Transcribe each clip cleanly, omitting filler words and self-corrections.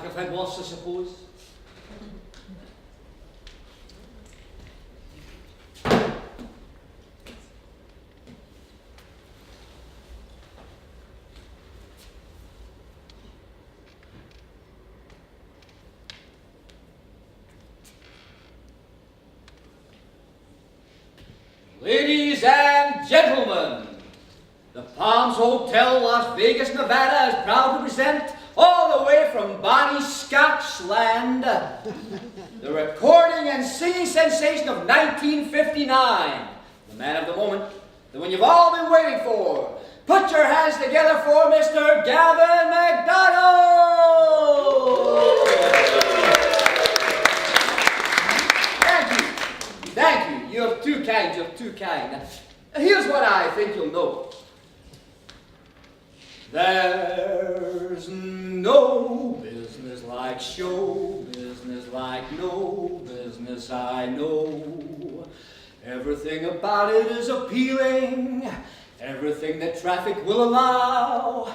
have had worse, I suppose. Ladies and gentlemen, the Palms Hotel, Las Vegas, Nevada is proud to present, all the way from bonny Scotland, the recording and singing sensation of 1959. The man of the moment, the one you've all been waiting for. Put your hands together for Mr. Gavin MacDonald! Thank you. You're too kind. You're too kind. Here's what I think you'll know. There's no business like show business, like no business I know. Everything about it is appealing, everything that traffic will allow.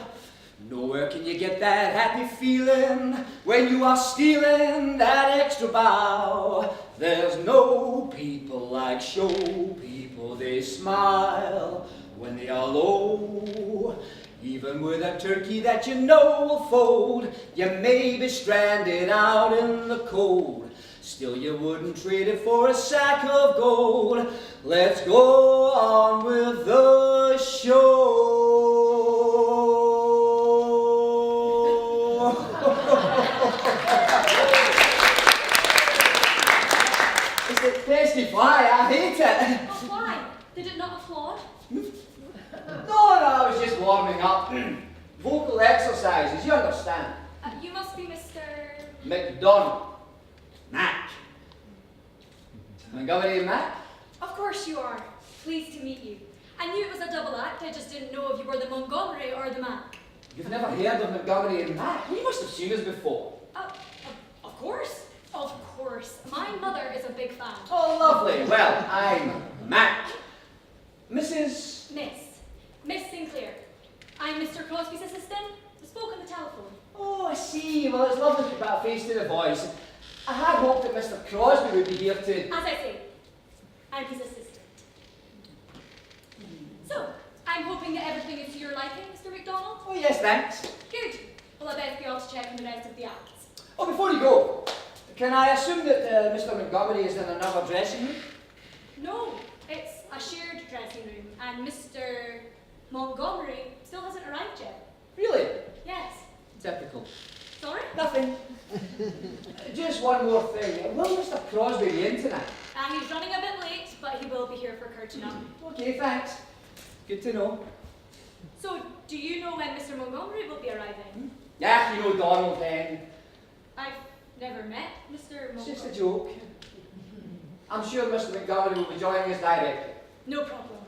Nowhere can you get that happy feeling when you are stealing that extra bow. There's no people like show people, they smile when they are low. Even with a turkey that you know will fold, you may be stranded out in the cold. Still you wouldn't trade it for a sack of gold. Let's go on with the show. Is it testify? I hate it. Oh, why? Did it not applaud? No, I was just warming up. Vocal exercises, you understand. You must be Mr. MacDonald. Mac. Montgomery and Mac? Of course you are. Pleased to meet you. I knew it was a double act, I just didn't know if you were the Montgomery or the Mac. You've never heard of Montgomery and Mac? You must have seen us before. Of course. Of course. My mother is a big fan. Oh, lovely. Well, I'm Mac. Mrs. Miss Sinclair. I'm Mr. Crosby's assistant. I spoke on the telephone. Oh, I see. Well, it's lovely to put a face to the voice. I had hoped that Mr. Crosby would be here to... As I say, I'm his assistant. So, I'm hoping that everything is to your liking, Mr. MacDonald? Oh, yes, thanks. Good. Well, I best be off to check on the rest of the acts. Oh, before you go, can I assume that Mr. Montgomery is in another dressing room? No, it's a shared dressing room, and Mr. Montgomery still hasn't arrived yet. Really? Yes. Typical. Sorry? Nothing. Just one more thing. Will Mr. Crosby be in tonight? He's running a bit late, but he will be here for curtain up. Okay, thanks. Good to know. So, do you know when Mr. Montgomery will be arriving? Yeah, you know Donald then. I've never met Mr. It's Montgomery. just a joke. I'm sure Mr. Montgomery will be joining us directly. No problem.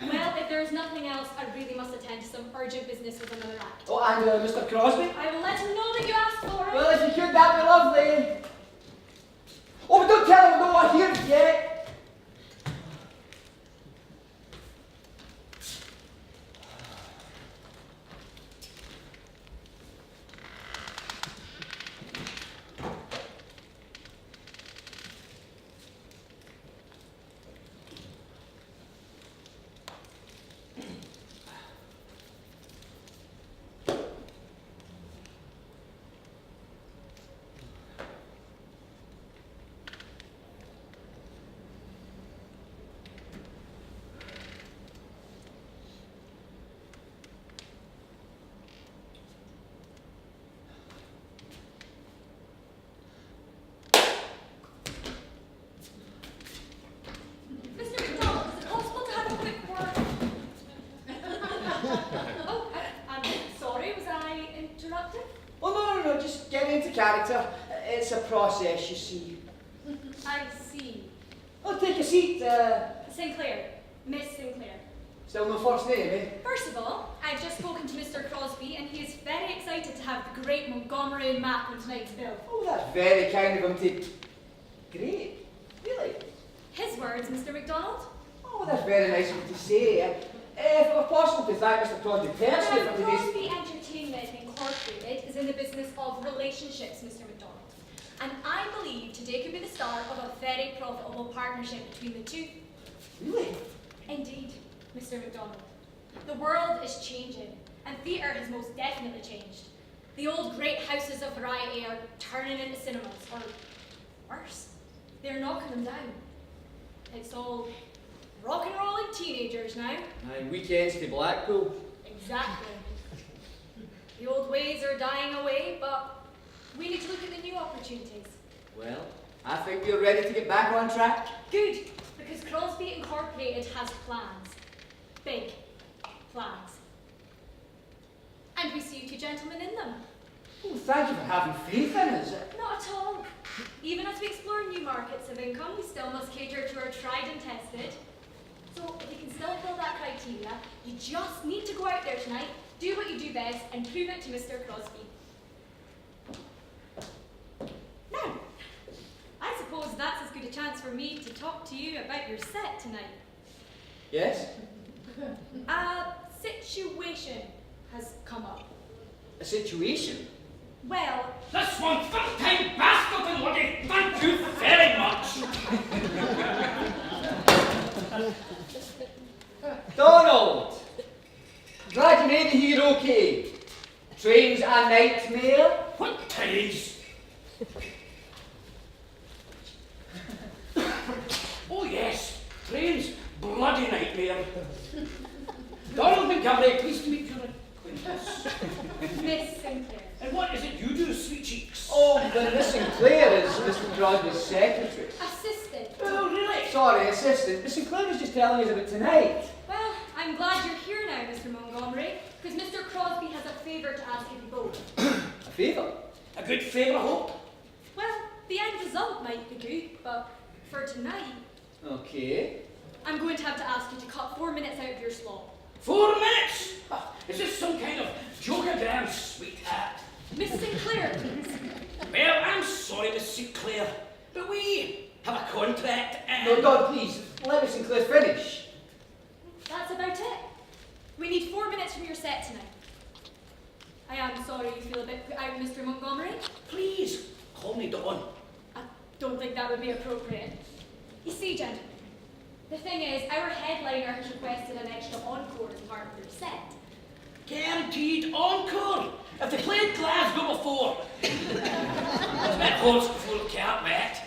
Well, if there's nothing else, I really must attend to some urgent business with another act. Oh, and Mr. Crosby? I will let him know that you asked for it. Well, if you could, that'd be lovely. Oh, but don't tell him we're not here yet. Character. It's a process, you see. I see. Oh, take a seat. Sinclair. Miss Sinclair. Still no first name, eh? First of all, I've just spoken to Mr. Crosby, and he is very excited to have the great Montgomery and Mac on tonight's bill. Oh, that's very kind of him to... Great. Really? His words, Mr. MacDonald. Oh, that's very nice of him to say. If it were possible to thank Mr. Crosby personally for today's... Crosby Entertainment Incorporated Incorporated is in the business of relationships, Mr. MacDonald. And I believe today could be the start of a very profitable partnership between the two. Really? Indeed, Mr. MacDonald. The world is changing, and theatre has most definitely changed. The old great houses of variety are turning into cinemas, or worse, they're knocking them down. It's all rock and roll and teenagers now. Aye, weekends to Blackpool. Exactly. The old ways are dying away, but we need to look at the new opportunities. Well, I think we're ready to get back on track. Good, because Crosby Incorporated has plans. Big plans. And we see you two gentlemen in them. Oh, thank you for having faith in us. Not at all. Even as we explore new markets of income, we still must cater to our tried and tested. So if you can still fill that criteria, you just need to go out there tonight, do what you do best, and prove it to Mr. Crosby. Now, I suppose that's as good a chance for me to talk to you about your set tonight. Yes? A situation has come up. A situation? Well, This one, third-time bastard and lucky, thank you very much. Donald! Glad you made it here okay. Train's a nightmare. What trains? Oh yes, trains, bloody nightmare. Donald Montgomery, pleased to meet your acquaintance. Miss Sinclair. And what is it you do, sweet cheeks? Oh, then Miss Sinclair is Mr. Crosby's secretary. Assistant. Oh, really? Sorry, assistant. Miss Sinclair was just telling us about tonight. Well, I'm glad you're here now, Mr. Montgomery, because Mr. Crosby has a favour to ask of you both. A favour? A good favour, I hope. Well, the end result might be good, but for tonight, Okay. I'm going to have to ask you to cut 4 minutes out of your slot. 4 minutes? Oh, is this some kind of joke-a-gram, sweetheart? Miss Sinclair, please. Well, I'm sorry, Miss Sinclair, but we have a contract and... No, Don, please, let Miss Sinclair finish. That's about it. We need 4 minutes from your set tonight. I am sorry you feel a bit put out, Mr. Montgomery. Please, call me Dawn. I don't think that would be appropriate. You see, gentlemen, the thing is, our headliner has requested an extra encore as part of their set. Guaranteed encore! If they played Glasgow before. It's a bit horse before the cat wet.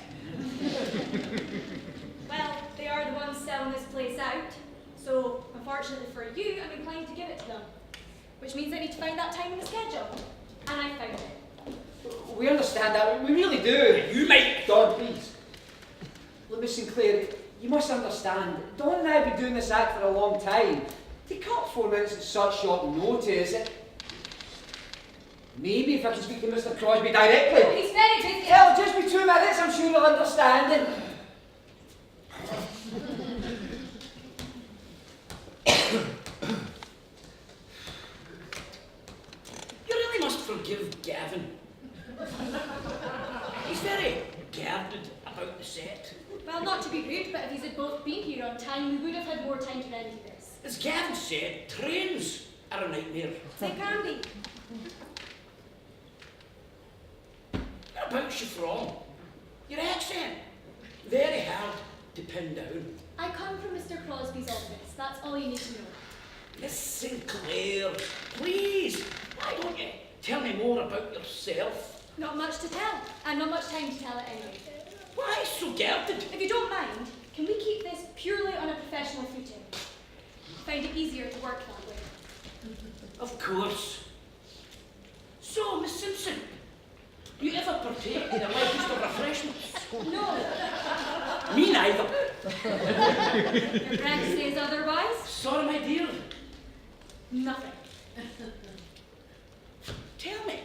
Well, they are the ones selling this place out, so unfortunately for you, I'm inclined to give it to them. Which means I need to find that time in the schedule. And I found it. We understand that, we really do. You might. Don, please. Look, Miss Sinclair, you must understand, Don and I have been doing this act for a long time. To cut 4 minutes at such short notice, maybe if I can speak to Mr. Crosby directly. He's very busy. It'll just be 2 minutes, I'm sure he'll understand it. You really must forgive Gavin. He's very guarded about the set. Well, not to be rude, but if these had both been here on time, we would have had more time to remedy this. As Gavin said, trains are a nightmare. They can be. Whereabouts you from? Your accent. Very hard to pin down. I come from Mr. Crosby's office. That's all you need to know. Miss Sinclair, please, why don't you tell me more about yourself? Not much to tell, and not much time to tell it anyway. Why so guarded? If you don't mind, can we keep this purely on a professional footing? Find it easier to work that way. Of course. So, Miss Simpson, do you ever partake in the lightest of refreshments? No. Me neither. Your friend says otherwise? Sorry, my dear. Nothing. Tell me,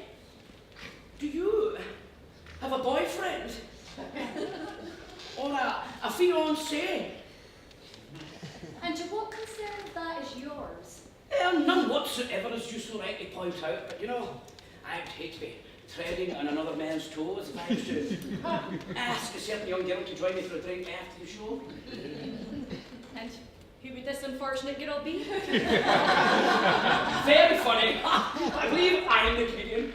do you have a boyfriend? Or a fiancé? And to what concern of that is yours? None whatsoever, as you so rightly point out, but you know, I'd hate to be treading on another man's toes if I was to ask a certain young girl to join me for a drink after the show. And who would this unfortunate girl be? Very funny. I believe I am the comedian.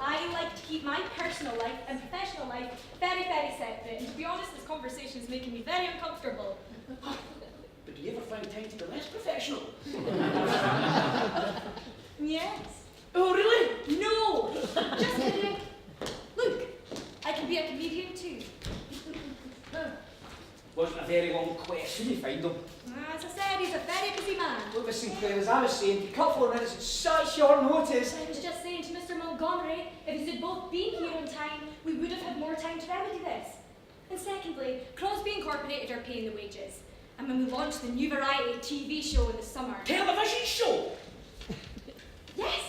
I like to keep my personal life and professional life very, very separate. And to be honest, this conversation is making me very uncomfortable. But do you ever find time to be less professional? Yes. Oh, really? No! Just kidding. Look, I can be a comedian too. Wasn't a very long quest. Did you find him? As I said, he's a very busy man. Look, Miss Sinclair, as I was saying, to cut 4 minutes at such short notice. I was just saying to Mr. Montgomery, if you had both been here on time, we would have had more time to remedy this. And secondly, Crosby Incorporated are paying the wages. And when we launch the new variety TV show in the summer... Television show? Yes!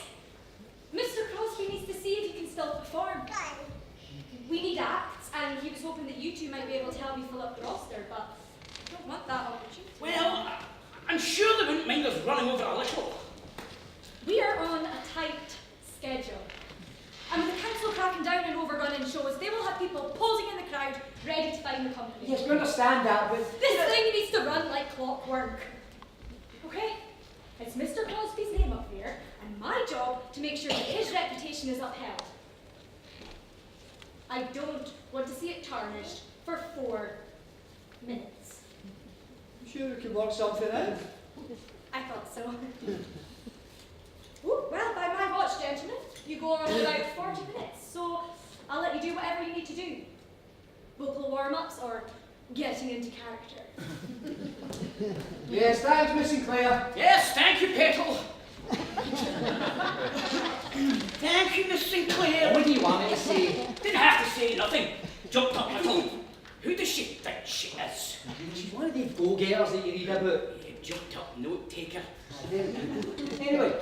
Mr. Crosby needs to see if he can still perform. We need acts, and he was hoping that you two might be able to help me fill up the roster, but I don't want that opportunity. Well, I'm sure they wouldn't mind us running over a little. We are on a tight schedule. And with the council cracking down on overrunning shows, they will have people posing in the crowd, ready to find the company. Yes, we understand that, but... This thing needs to run like clockwork. Okay? It's Mr. Crosby's name up there, and my job to make sure that his reputation is upheld. I don't want to see it tarnished for 4 minutes. I'm sure we can work something out. I thought so. Ooh, well, by my watch, gentlemen, you go on about 40 minutes, so I'll let you do whatever you need to do. Vocal warm-ups or getting into character. Yes, thanks, Miss Sinclair. Yes, thank you, Petal. Thank you, Miss Sinclair. What do you want me to say? Didn't have to say nothing. Jumped up little. Who does she think she is? She's one of these go-getters that you read about. You jumped up note taker. Anyway,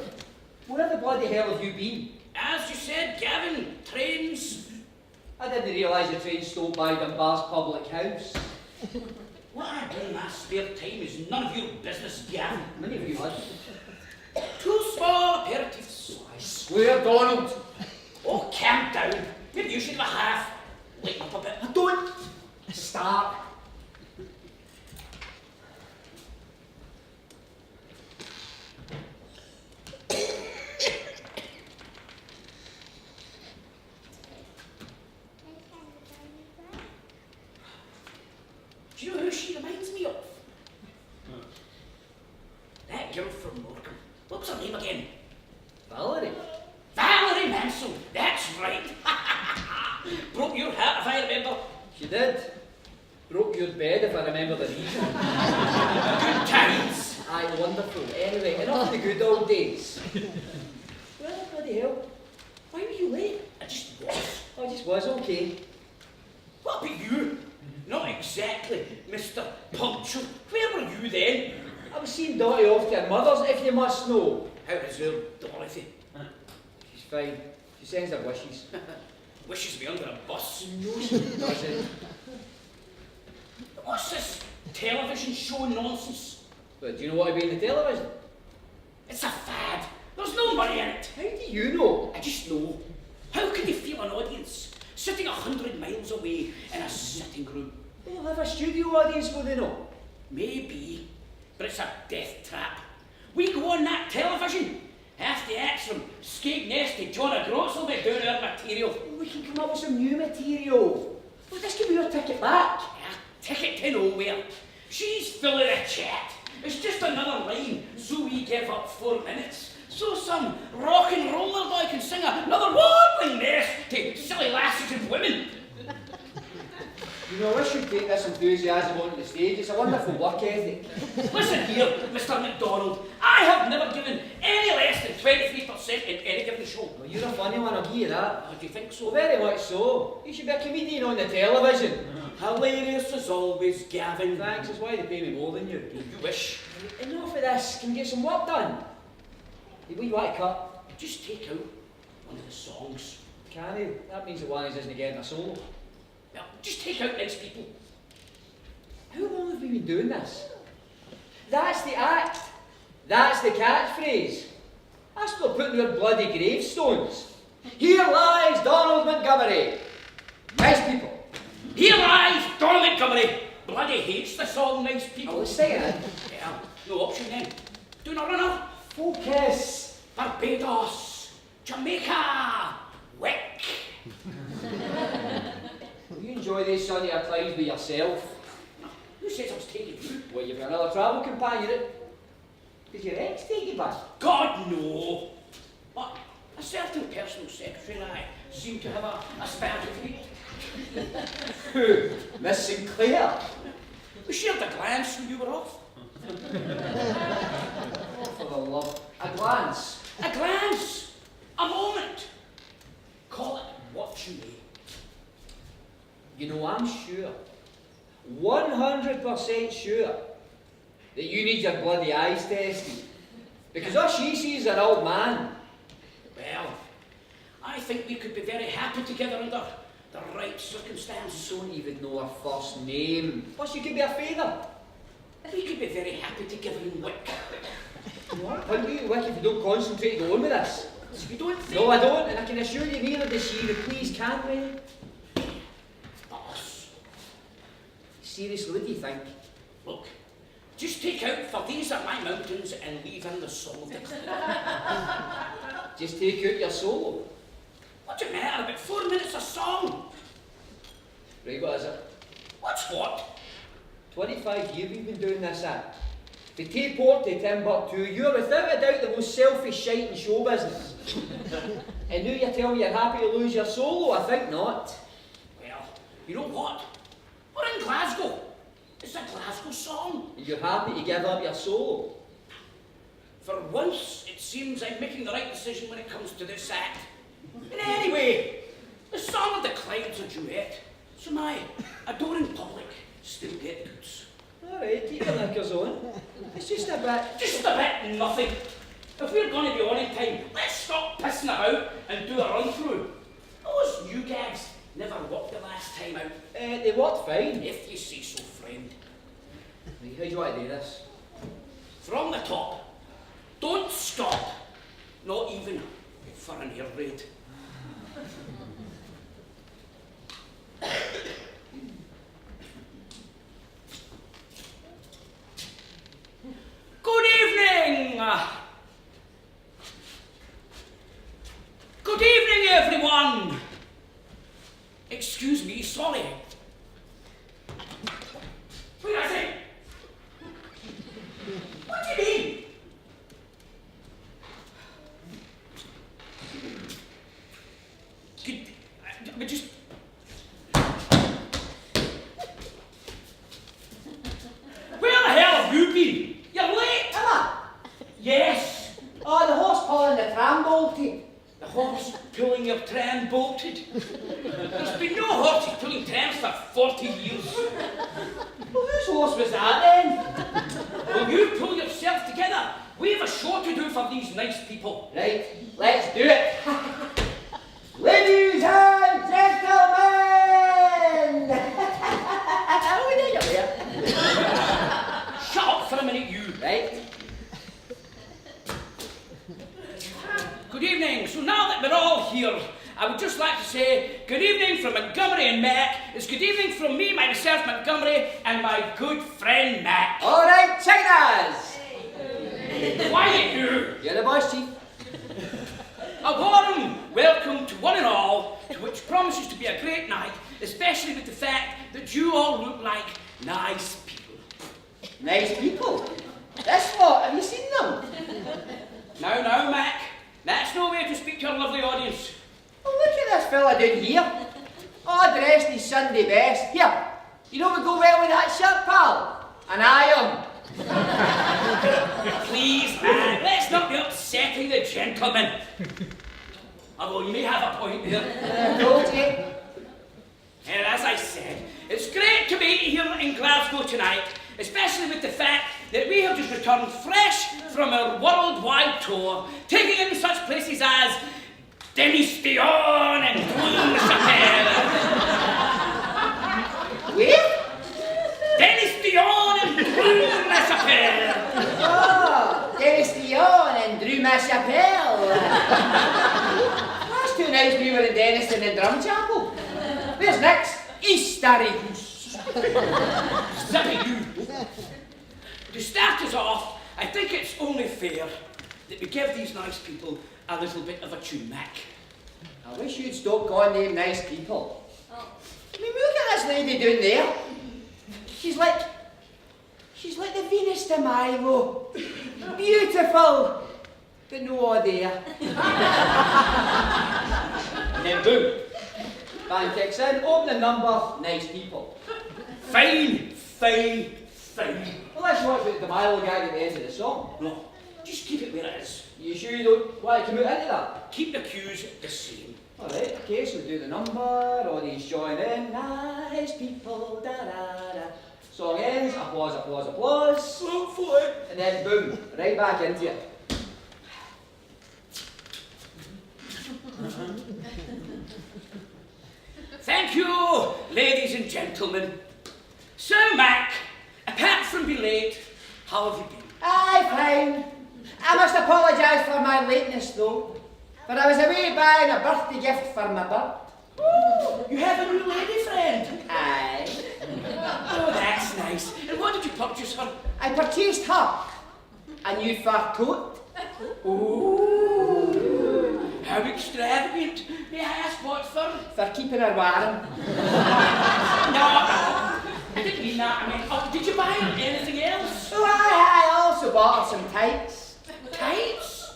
where the bloody hell have you been? As you said, Gavin, trains. I didn't realise the train stopped by Dunbar's public house. What I do in my spare time is none of your business, Gavin. Many of you had. 2 small aperitifs. I swear, Donald. Oh, calm down. Maybe you should have a half. Lighten up a bit. I don't start. Do you know who she reminds me of? That girl from Morecambe. What was her name again? Valerie. Valerie Mansell. That's right. Broke your heart, if I remember. She did. Broke your bed, if I remember the reason. Good times. Aye, wonderful. Anyway, enough of the good old days. Well, bloody hell. Why were you late? I just was. I just was okay. What about you? Not exactly, Mr. Punctual. Where were you then? I was seeing Dotty off to her mother's, if you must know. How is her Dorothy? She's fine. She sends her wishes. Wishes me under a bus. No, she doesn't. What's this television show nonsense? But do you know what I mean in the television? It's a fad. There's no money in it. How do you know? I just know. How can you feel an audience sitting 100 miles away in a sitting room? They'll have a studio audience, will they not? Maybe, but it's a death trap. We go on that television. Half the acts from Skegness to John O'Groats will be doing our material. We can come up with some new material. Well, this could be our ticket back. Yeah, ticket to nowhere. She's full of the chat. It's just another line, so we give up 4 minutes. So some rock and roller boy can sing another warbling mess to silly lasses and women. You know, I wish you'd take this enthusiasm onto the stage. It's a wonderful work ethic. Listen here, Mr. MacDonald. I have never given any less than 23% in any given show. Well, you're a funny one, I'll give you that. Oh, do you think Well, so? very much so. You should be a comedian on the television. Hilarious as always, Gavin. Thanks, that's why they pay me more than you. You wish. Enough of this. Can we get some work done? Hey, what you want to cut? Just take out one of the songs. Can he? That means the one isn't getting a solo. Well, just take out nice people. How long have we been doing this? That's the act. That's the catchphrase. That's what they're putting their bloody gravestones. Here lies Donald Montgomery. Nice people. Here lies Donald Montgomery. Bloody hates the song Nice People. Oh, let's sing it. Yeah, no option then. Do not runner. Focus. Barbados. Jamaica. Wet You enjoy these Sunday climbs with yourself. Who says I was taking you? Well, you've got another travel companion. Did your ex take you back? God, no. But a certain personal secretary and I seem to have a spare debate. Who? Miss Sinclair? We shared a glance when you were off. Oh, for the love. A glance. A glance. A moment. Call it what you may. You know, I'm sure, 100% sure, that you need your bloody eyes tested. Because all she sees is an old man. Well, I think we could be very happy together under the right circumstances. Don't even know her first name. Plus, you could be a favour. We could be very happy together in Wick. How do you work if you don't concentrate on with this? You don't think? No, I don't, and I can assure you neither does she. Please, can't we? Boss. Seriously, what do you think? Look, just take out for these are my mountains and leave in the soul of the cliff. Just take out your solo. What's it matter? About 4 minutes a song. Right, what is it? What's what? 25 years we've been doing this at. From Tayport to Timbuktu, you're without a doubt the most selfish shite in show business. And now you tell me you're happy to lose your solo? I think not. Well, you know what? We're in Glasgow. It's a Glasgow song. And you're happy to give up your solo? For once, it seems I'm making the right decision when it comes to this act. And anyway, the Song of the Clouds a duet, so my adoring public still get goods. Alright, keep your knickers on. It's just a bit. Just a bit nothing. If we're going to be on in time, let's stop pissing about and do a run through. Those new gags never worked the last time out. They worked fine. If you say so, friend. Right, how do you want to do this? From the top. Don't stop. Not even for an air raid. Good evening! Good evening, everyone! Excuse me, sorry. Where is it? What do you mean? But just... Where the hell have you been? You're late! Emma! Yes! Oh, the horse pulling the tram bolted. The horse pulling your tram bolted. There's been no horses pulling trams for 40 years. Well, whose horse was that then? Will you pull yourself together? We have a show to do for these nice people. Right, let's do it. Ladies and gentlemen! Oh, there you are. Shut up for a minute, you. Right. Good evening. So now that we're all here, I would just like to say good evening from Montgomery and Mac. It's good evening from me, myself, Montgomery, and my good friend Mac. All right, Chinas. Quiet, you. You're the boss, chief. A warm welcome to one and all, to which promises to be a great night, especially with the fact that you all look like nice people. Nice people. This lot, have you seen them? Now, Mac, that's no way to speak to our lovely audience. Oh, look at this fella down here. All dressed in Sunday best. Here, you know what would go well with that shirt, pal? An iron. Please, Mac, let's not be upsetting the gentleman. Although you may have a point there. Told you. And as I said, it's great to be here in Glasgow tonight, especially with the fact that we have just returned fresh from our worldwide tour, taking in such places as Denistion and Cloonchapelle. Where? Denistion and Cloonchapelle. Oh, Denistion and Drumachapelle. That's too nice we were in Denniston and Drumchapel. Where's next? Eastery Goose. Zippy you. To start us off, I think it's only fair that we give these nice people a little bit of a tune, Mac. I wish you'd stop calling them nice people. Oh. I mean, look at this lady down there. She's like the Venus de Milo. Beautiful, but no all there. And then boom, band kicks in, opening number, nice people. Fine, fine, fine. Well, let's watch the Milo gag at the end of the song. No, just keep it where it is. You sure you don't want to commute into that? Keep the cues the same. Alright, okay, so we do the number, audience join in, nice people, da da da. Song ends, applause, applause, applause. Look for it. And then boom, right back into it. Thank you, ladies and gentlemen. So, Mac, apart from being late, how have you been? Aye, fine. I must apologise for my lateness though, but I was away buying a birthday gift for my bird. Oh, you have a new lady friend. Aye. Oh, that's nice. And what did you purchase her? I purchased her a new fur coat. Oh, how extravagant. May I ask what for? For keeping her warm. No, I didn't mean that. I mean, oh, did you buy her anything else? Oh, aye, I also bought her some tights. Tights?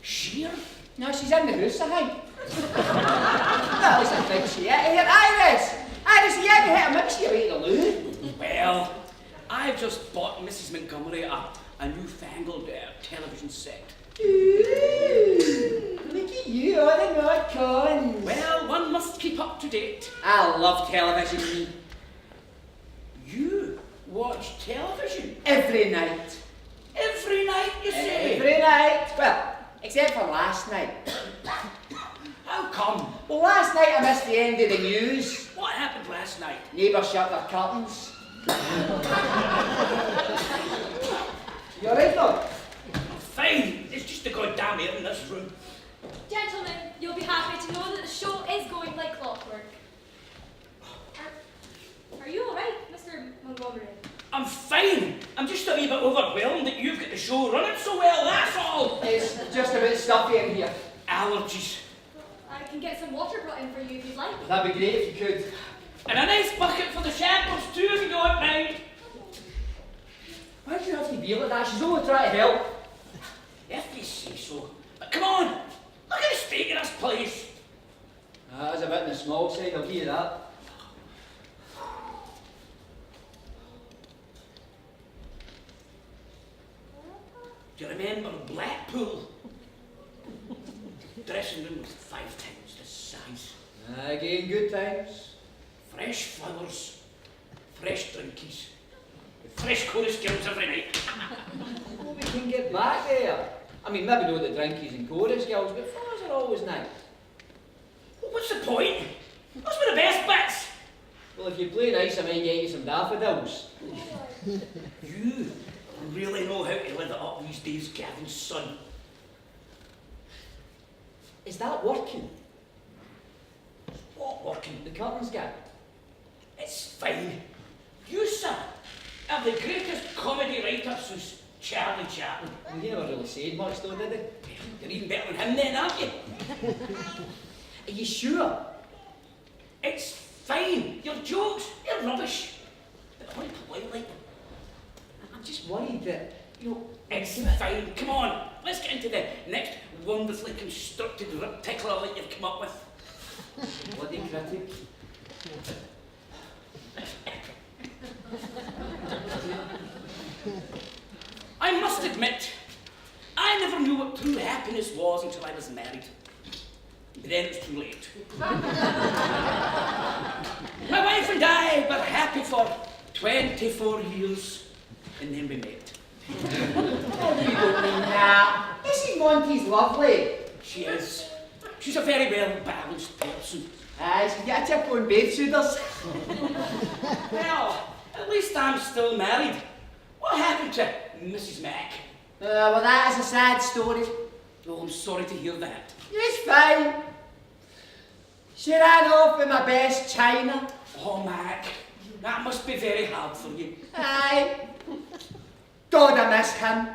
Sheer? No, she's in the house, I think. Well, at least I think she is. Here, Iris! Iris, you ever hit a mix you away to loo? Well, I've just bought Mrs. Montgomery a newfangled television set. Ooh, look at you on the Nordcons. Well, one must keep up to date. I love television, me. You watch television? Every night. Every night, you say? Every night. Well, except for last night. How come? Well, last night I missed the end of the news. What happened last night? Neighbours shut their curtains. You alright, dog? Fine, it's just the goddamn air in this room. Gentlemen, you'll be happy to know that the show is going like clockwork. Are you alright, Mr. Montgomery? I'm fine. I'm just a wee bit overwhelmed that you've got the show running so well, that's all. It's just a bit stuffy in here. Allergies. I can get some water brought in for you if you'd like. That'd be great if you could. And a nice bucket for the shambles too, if you don't mind. Why do you have to be like that? She's only trying to help. If you say so. But come on, look at the state of this place. That's a bit on the small side, I'll give you that. Do you remember Blackpool? Dressing room was 5 times the size. Again, good times. Fresh flowers, fresh drinkies, fresh chorus girls every night. Well, we can get back there. I mean, maybe not the drinkies and chorus girls, but flowers are always nice. Well, what's the point? Those were the best bits. Well, if you play nice, I might get you some daffodils. You really know how to live it up these days, Gavin's son. Is that working? What working? The curtains guy? It's fine. You, sir, are the greatest comedy writer since Charlie Chaplin. Well, he never really said much though, did he? You're even better than him then, aren't you? Are you sure? It's fine. Your jokes, they're rubbish. But only politely. I'm just worried that, you know... It's fine. Come on, let's get into the next wonderfully constructed rip tickler that you've come up with. Bloody critic. I must admit, I never knew what true happiness was until I was married. But then it was too late. My wife and I were happy for 24 years, and then we met. Oh, you don't mean that. Mrs. Monty's lovely. She is. She's a very well-balanced person. Aye, she can get a tip on bed shooters. Well, at least I'm still married. What happened to Mrs. Mac? Well, that is a sad story. Oh, I'm sorry to hear that. It's fine. She ran off with my best china. Oh, Mac, that must be very hard for you. Aye. God, I miss him.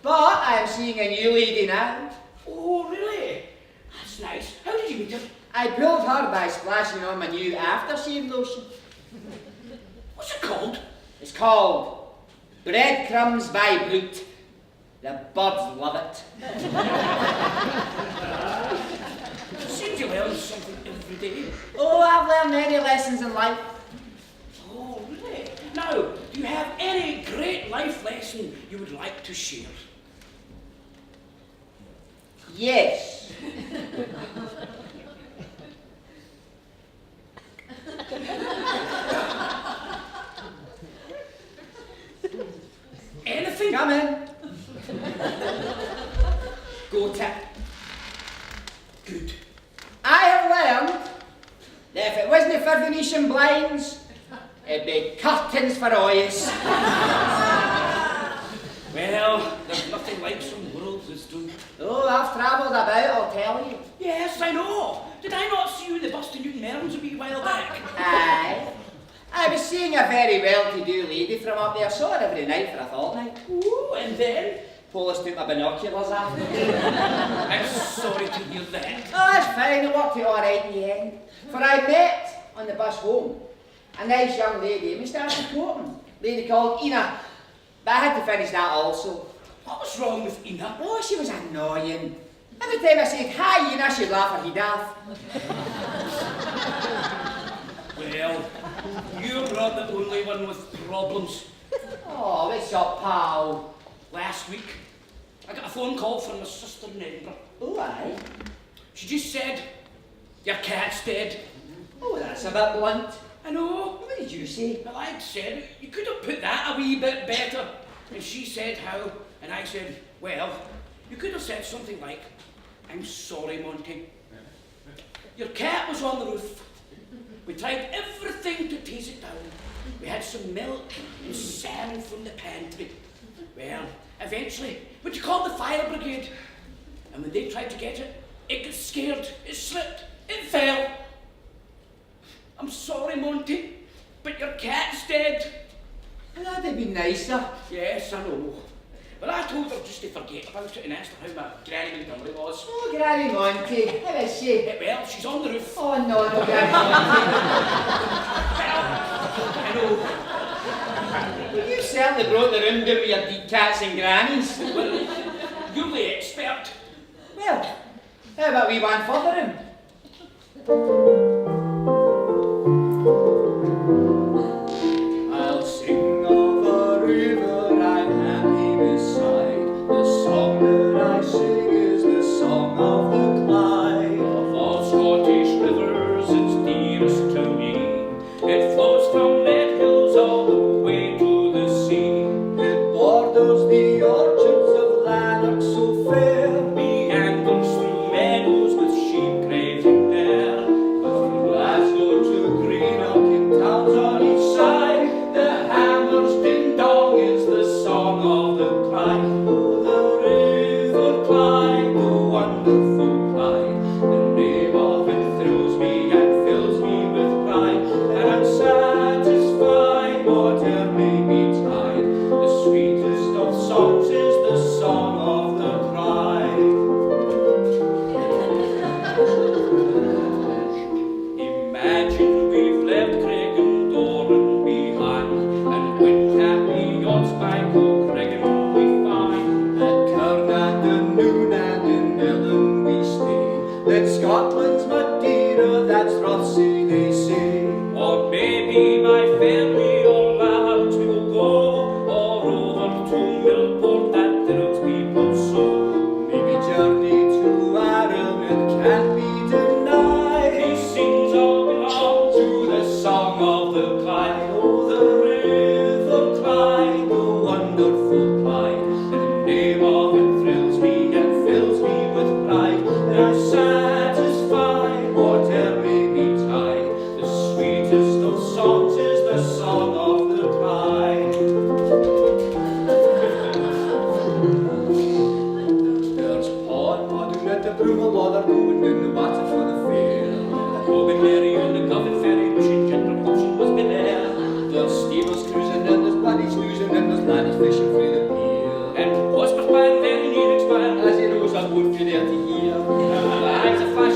But I am seeing a new lady now. Oh, really? That's nice. How did you meet her? I pulled her by splashing on my new aftershave lotion. What's it called? It's called Breadcrumbs by Brute. The birds love it. Seems you learn something every day. Oh, I've learned many lessons in life. Oh, really? Now, do you have any great life lesson you would like to share? Yes. Anything? Come in. Go tip. Good. I have learned that if it wasn't for Venetian blinds, it'd be curtains for eyes. Well, there's nothing like some world wisdom. Oh, I've travelled about, I'll tell you. Yes, I know. Did I not see you in the bus to Newton Mearns a wee while back? Aye. I was seeing a very well-to-do lady from up there, saw her every night for a fortnight. Ooh, and then? Police took my binoculars after. I'm sorry to hear that. Oh, that's fine, it worked out all right in the end. For I met, on the bus home, a nice young lady, and we started talking. Lady called Ina. But I had to finish that also. What was wrong with Ina? Oh, she was annoying. Every time I said, hi, Ina, she'd laugh or he'd laugh. Well, you're not the only one with problems. Oh, what's up, pal? Last week, I got a phone call from my sister in Edinburgh. Oh, aye. She just said, your cat's dead. Oh, that's a bit blunt. I know. What did you say? Well, I'd said, you could have put that a wee bit better. And she said how, and I said, well, you could have said something like, I'm sorry, Monty. Your cat was on the roof. We tried everything to tease it down. We had some milk and salmon from the pantry. Well, eventually, we called the fire brigade. And when they tried to get it, it got scared, it slipped, it fell. I'm sorry, Monty, but your cat's dead. Well, that'd have been nicer. Yes, I know. But I told her just to forget about it and asked her how my Granny Montgomery was. Oh, Granny Monty, how is she? Well, she's on the roof. Oh, no, no, Granny Monty. I know. Well, you certainly brought the room down with your deep cats and grannies. Well, you're the expert. Well, how about we one further in? I'll sing of a river I'm happy beside. The song that I sing is the song of the Clyde. Of all Scottish rivers, it's dearest to me. It flows from Ned Hills all the way to the sea. It borders the orchards of Lanark so fair. Meanders through meadows with sheep grazing there. But from Glasgow to Greenock in towns on each side, the hammer's ding dong is the song of the Clyde. Oh, the river Clyde, the wonderful Clyde. The name of it thrills me and fills me with pride. And I'm satisfied, whatever may betide. The sweetest of songs is the song of the Clyde. Imagine we've left Craig and Doran behind, and when happy yachts by Kilcreggan we find. At Curn and in Noon and in Ellen we stay. That Scotland's Madeira, that's Rothsay they say. Or maybe my family all out we will go, or over to Millport that there's people so. Maybe journey to Aram, it can't be denied. These things all belong To the song of the Clyde, oh the river Clyde, the wonderful Clyde. And the name of it thrills me and fills me with pride. And I'm satisfied, whatever may betide. The sweetest of songs is the song of the Clyde. There's Paul and Madun at the Brumel, they're going down the water for the fair. Robin Mary on the Coven Ferry, wishing General Coulson was been there. There's steamers cruising and there's bloody snoozing and there's laddies fishing through the pier. And Hosmer's band very near expired. As he knows, I won't be there to hear. The eyes of flash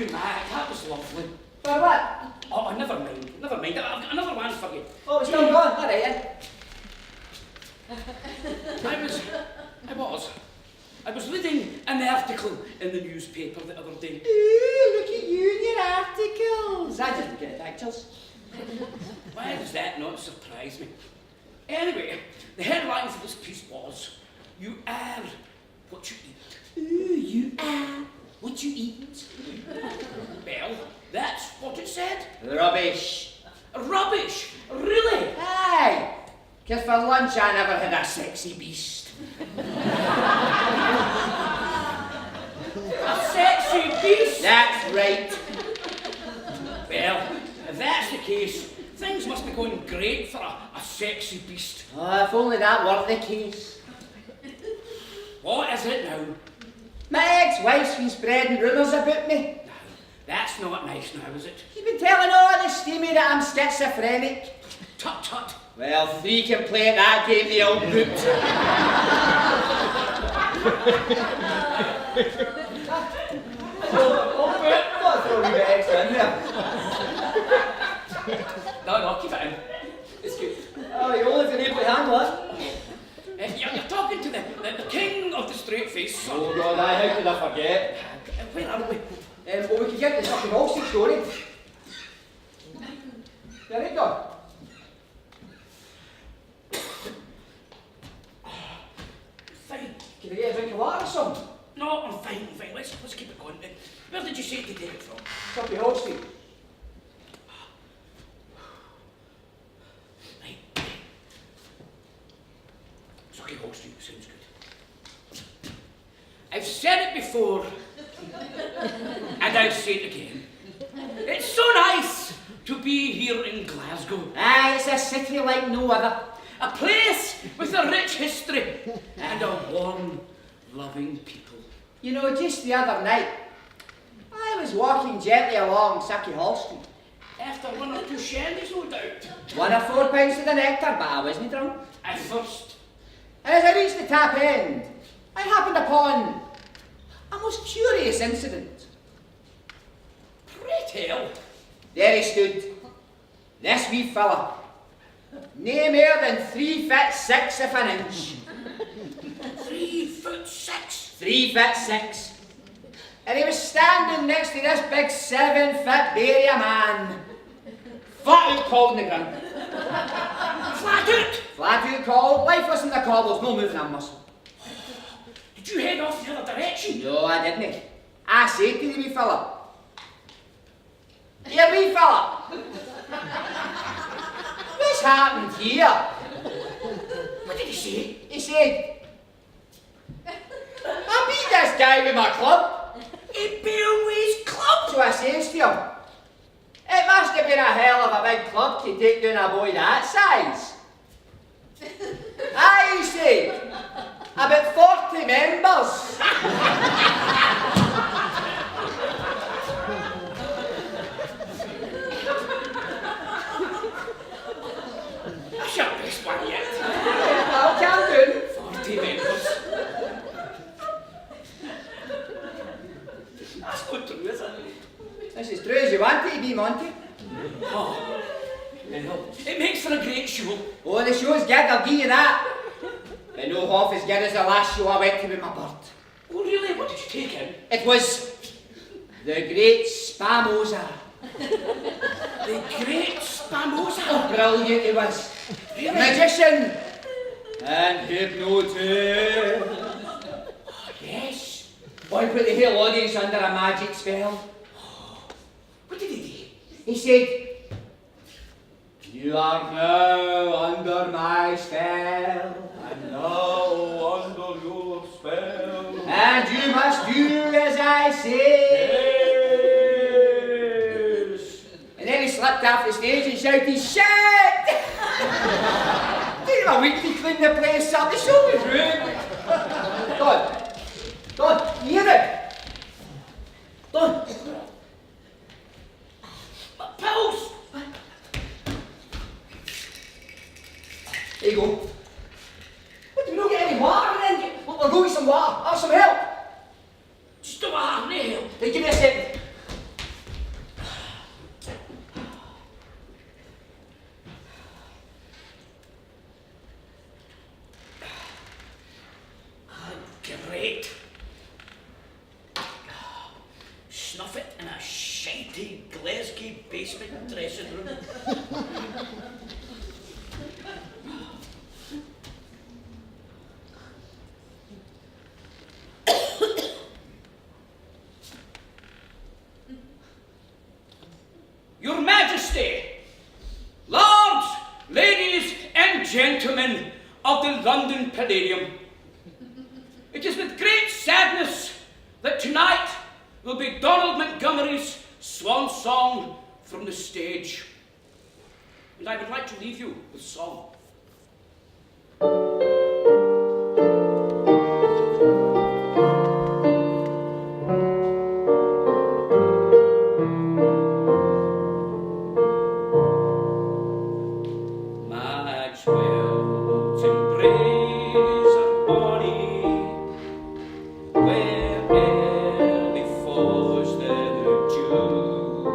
you, Mac. That was lovely. For what? Oh, never mind. Never mind. I've got another one for you. Oh, it's still gone. All right, then. I was reading an article in the newspaper the other day. Ooh, look at you and your articles. I just look at the pictures. Why does that not surprise me? Anyway, the headline for this piece was, "You are what you eat." Ooh, you are what you eat. Well, that's what it said. Rubbish. Rubbish! Really? Aye. Because for lunch I never had a sexy beast. A sexy beast? That's right. Well, if that's the case, things must be going great for a sexy beast. Oh, if only that were the case. What is it now? My ex-wife's been spreading rumours about me. No, that's not nice now, is it? She's been telling all the steamy that I'm schizophrenic. Tut tut. Well, three can play at that game, the old boot. No, keep it in. It's good. Oh, you only been able to handle it. You're talking to the king of the straight face, son. Oh God, how could I forget? Where are we? Well, we could get the fucking Wall Street story. There you go. Fine. Can I get a drink of water or something? No, I'm fine. Let's keep it going. Where did you say to take it from? Up your Wall Street. Right. It's okay, Wall Street. Sounds good. I've said it before, and I'll say it again. It's so nice to be here in Glasgow. Aye, it's a city like no other. A place with a rich history and a warm, loving people. You know, just the other night, I was walking gently along Sacky Hall Street. After one or two shandies, no doubt. One of £4 to the nectar, but I wasn't drunk. At first, And as I reached the tap end, I happened upon a most curious incident. pray tell. There he stood, this wee fella, nae more than 3'6" of an inch. 3'6". 3'6". And he was standing next to this big 7-foot barrier man. Flat out cold in the ground. Flat out. Flat out cold, lifeless in the cobbles, no moving a muscle. Did you head off the other direction? No, I didn't. I said to the wee fella, "Here, wee fella, what's happened here?" What did he say? He said, "I beat this guy with my club." He beat his club. So I says to him, "It must have been a hell of a big club to take down a boy that size." Aye, he said, "about 40 members." That's your best one yet. Well, can do. 40 members. That's not true, is it? That's as true as you want it to be, Monty. Oh, well, it makes for a great show. Oh, the show's good, I'll give you that. But no half as good as the last show I went to with my bird. Oh, really? What did you take in? It was the Great Spamosa. The Great Spamosa. Oh, brilliant he was. Really? Magician and hypnotist. Oh, yes. Boy put the whole audience under a magic spell. What did he do? He said, "You are now under my spell, I'm now under your spell. and you must do as I say." Yes. And then he slipped off the stage and shouted, "Shit!" Didn't have a week to clean the place up. The show was ruined. Don, you hear it? Don. My pills. There you go. What, do we not get any water then? We'll go get some water. Have some help. Just do a nail. Hey, give me a second. great. Snuff it in a shitey Glasgow basement dressing room. Your Majesty, lords, ladies, and gentlemen of the London Palladium, it is with great sadness that tonight will be Donald Montgomery's swan song from the stage. And I would like to leave you with song. Maxwell's embrace her body, where early falls the dew.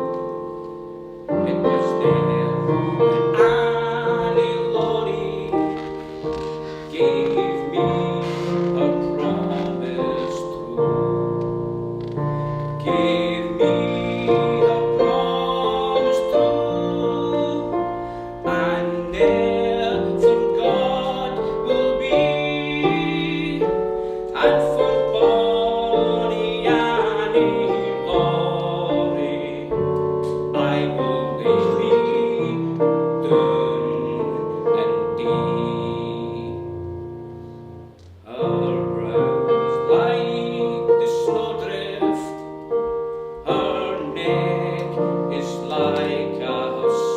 It was there that Annie Laurie gave me her promise true. Gave me her promise true, and there for God will be, and for bonny Annie Laurie I will lay me down and dee. Her brows like the snowdrift, her neck is like a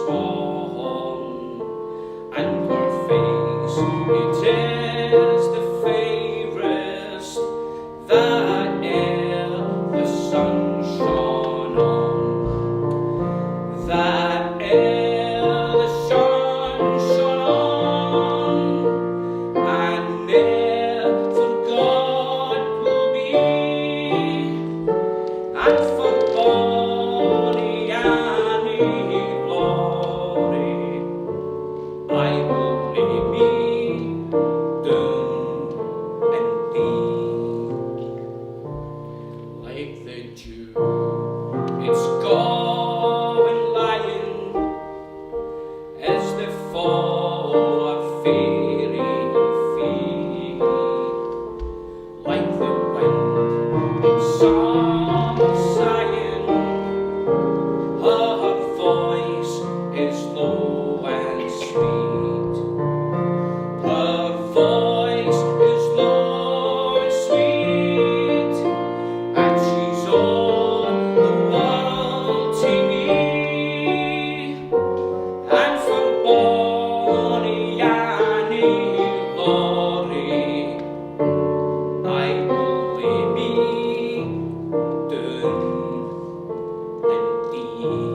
swan, and her face, it is the fairest that e'er the sun shone on, that e'er the sun shone on, and ne'er for God will be, and for bonny Annie Laurie I will lay me down and dee. Like the dew, it's going lying as the fall of fairy feet. Like the wind in summer sighing, her voice is low and sweet. Her voice is low and sweet, and she's all the world to me. And for bonny Annie Laurie I will lay me down and dee.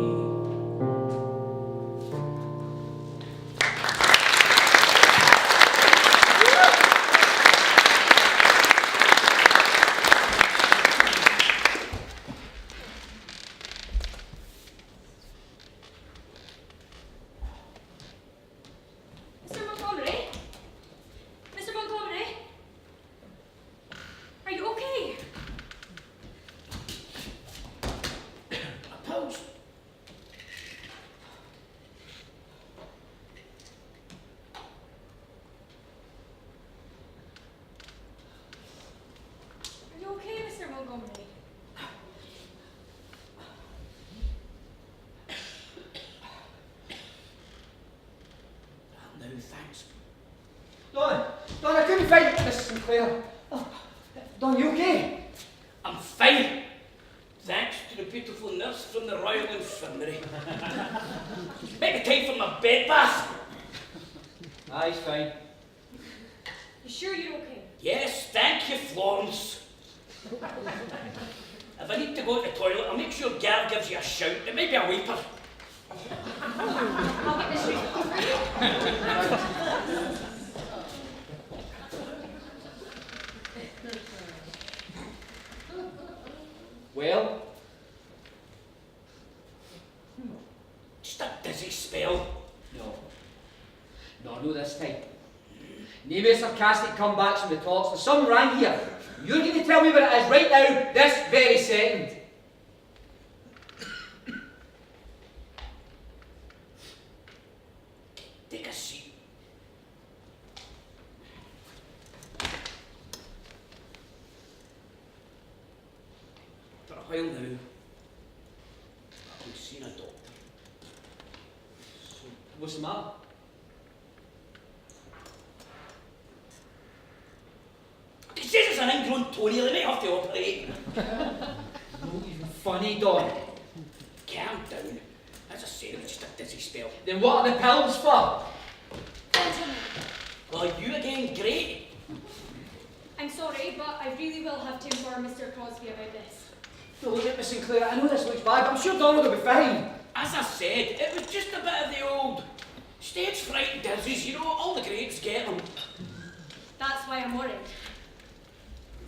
Mr. Montgomery? Mr. Montgomery? Are you okay? A pulse. Are you okay, Mr. Montgomery? No, thanks. Don, I couldn't find Miss Sinclair. Oh, Don, you okay? I'm fine, thanks to the beautiful nurse from the Royal Infirmary. Make time for my bed bath. Aye, he's fine. You sure you're okay? Yes, thank you, Florence. If I need to go to the toilet, I'll make sure Gav gives you a shout. It may be a weeper. I'll get this refilled for you. Well, Just a dizzy spell. no, this time. No more sarcastic comebacks from the talks. There's something wrong here. You're going to tell me what it is right now, this very second. Take a seat. For a while now, I've been seeing a doctor. So, what's the matter? He says it's an ingrown toenail, they may have to operate. Not even funny, Don. Calm down. As I said, it was just a dizzy spell. Then what are the pills for? Gentlemen, Well, you again, great. I'm sorry, but I really will have to inform Mr. Crosby about this. No, look at Miss Sinclair. I know this looks bad, but I'm sure Donald will be fine. As I said, it was just a bit of the old stage fright dizzies, you know, all the greats get them. That's why I'm worried.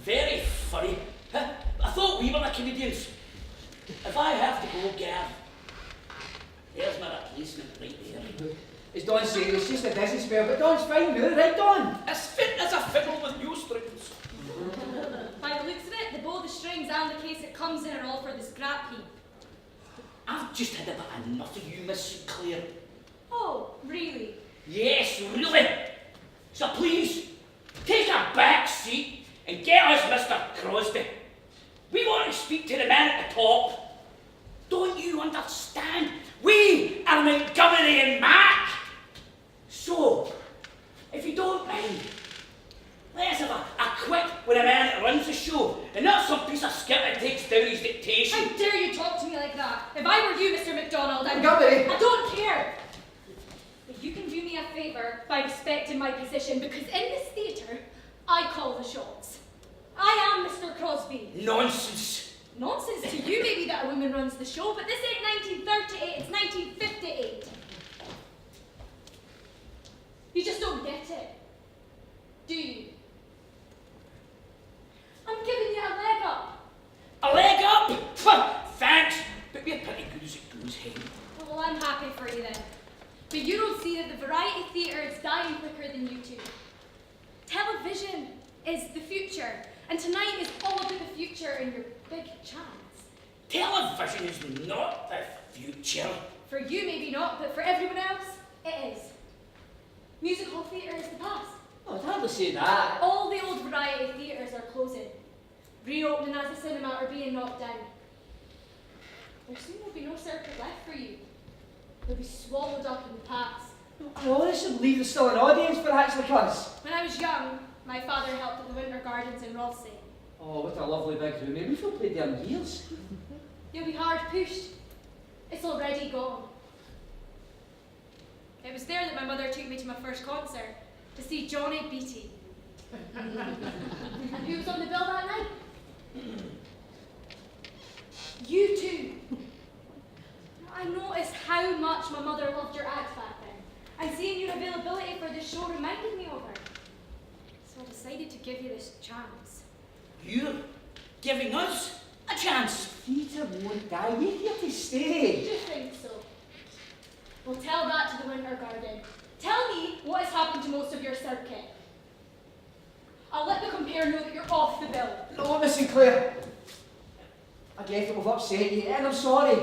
Very funny. Huh? I thought we were the comedians. If I have to go, Gav, there's my replacement right there. As Don said, it's just a dizzy spell, but Don's fine now, right, Don? As fit as a fiddle with new strings. By the looks of it, the bow, the strings, and the case it comes in are all for the scrap heap. I've just had a bit enough of you, Miss Sinclair. Oh, really? Yes, really. So please, take a back seat and get us Mr. Crosby. We want to speak to the man at the top. Don't you understand? We are Montgomery and Mac. So, if you don't mind, let's have a quick with a man that runs the show, and not some piece of skit that takes down his dictation. How dare you talk to me like that? If I were you, Mr. MacDonald, Montgomery! I don't care. But you can do me a favour by respecting my position, because in this theatre, I call the shots. I am Mr. Crosby. Nonsense. Nonsense to you maybe that a woman runs the show, but this ain't 1938, it's 1958. You just don't get it, do you? I'm giving you a leg up. A leg up? Thanks, but we're pretty good as it goes, hey. Well, I'm happy for you then. But you don't see that the variety theatre is dying quicker than you two. Television is the future, and tonight is all about the future and your big chance. Television is not the future. For you, maybe not, but for everyone else, it is. Musical theatre is the past. Oh, I'd hardly say that. All the old variety theatres are closing, reopening as a cinema or being knocked down. There soon will be no circuit left for you. You'll be swallowed up in the past. I honestly believe there's still an audience for Actually Cuz. When I was young, my father helped at the Winter Gardens in Rothsay. Oh, what a lovely big room. We've not played there in years. You'll be hard pushed. It's already gone. It was there that my mother took me to my first concert, to see Johnny Beattie. And who was on the bill that night? You two. I noticed how much my mother loved your act back then, and seeing your availability for this show reminded me of her. So I decided to give you this chance. You're giving us a chance. Theatre won't die. We're here to stay. Do you think so? Well, tell that to the Winter Garden. Tell me what has happened to most of your circuit. I'll let the compare know that you're off the bill. No, Miss Sinclair. I get it, we've upset you, and I'm sorry.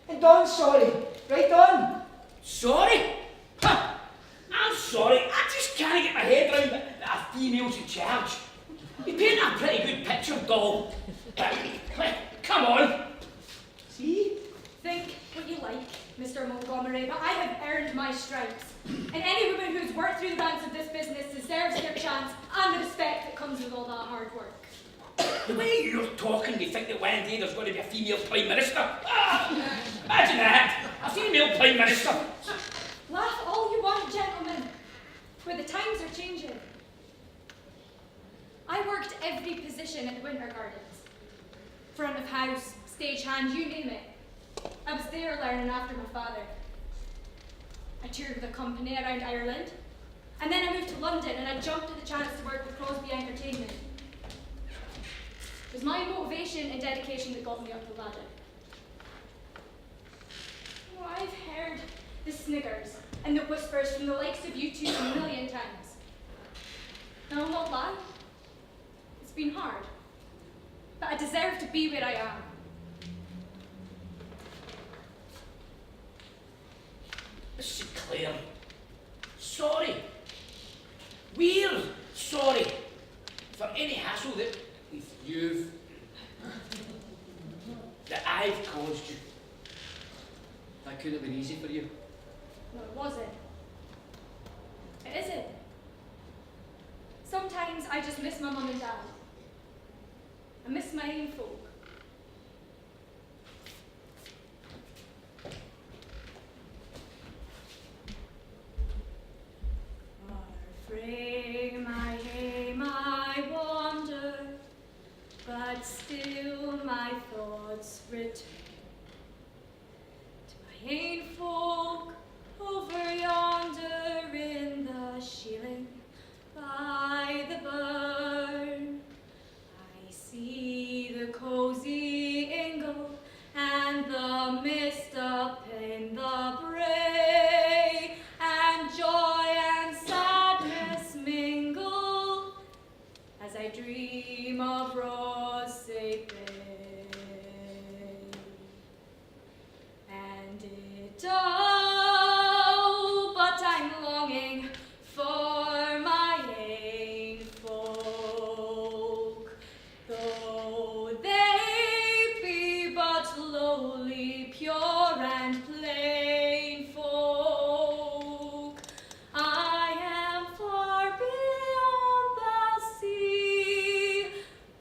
And Don's sorry. Right, Don? Sorry? Huh. I'm sorry. I just can't get my head around that a female's in charge. You paint a pretty good picture, doll. Come on. See? Think what you like, Mr. Montgomery, but I have earned my stripes. And any woman who's worked through the ranks of this business deserves their chance and the respect that comes with all that hard work. The way you're talking, you think that one day there's going to be a female Prime Minister? Ah, imagine that. A female Prime Minister. Laugh all you want, gentlemen, for the times are changing. I worked every position at the Winter Gardens. Front of house, stagehand, you name it. I was there learning after my father. I toured with a company around Ireland, and then I moved to London and I jumped at the chance to work with Crosby Entertainment. It was my motivation and dedication that got me up the ladder. You know, I've heard the sniggers and the whispers from the likes of you two a million times. And I'll not lie. It's been hard. But I deserve to be where I am. Mrs. Clare, sorry. We're sorry for any hassle that I've caused you. That couldn't have been easy for you. No, it wasn't. It isn't. Sometimes I just miss my mum and dad. I miss my own folk. Frame I aim, I wander, but still my thoughts return to my ain folk over yonder in the shieling by the burn. I see the cozy ingle and the mist up in the brae, and joy and sadness mingle as I dream of Rossay Bay. And it but I'm longing for my ain folk, though they be but lowly, pure and plain folk. I am far beyond the sea,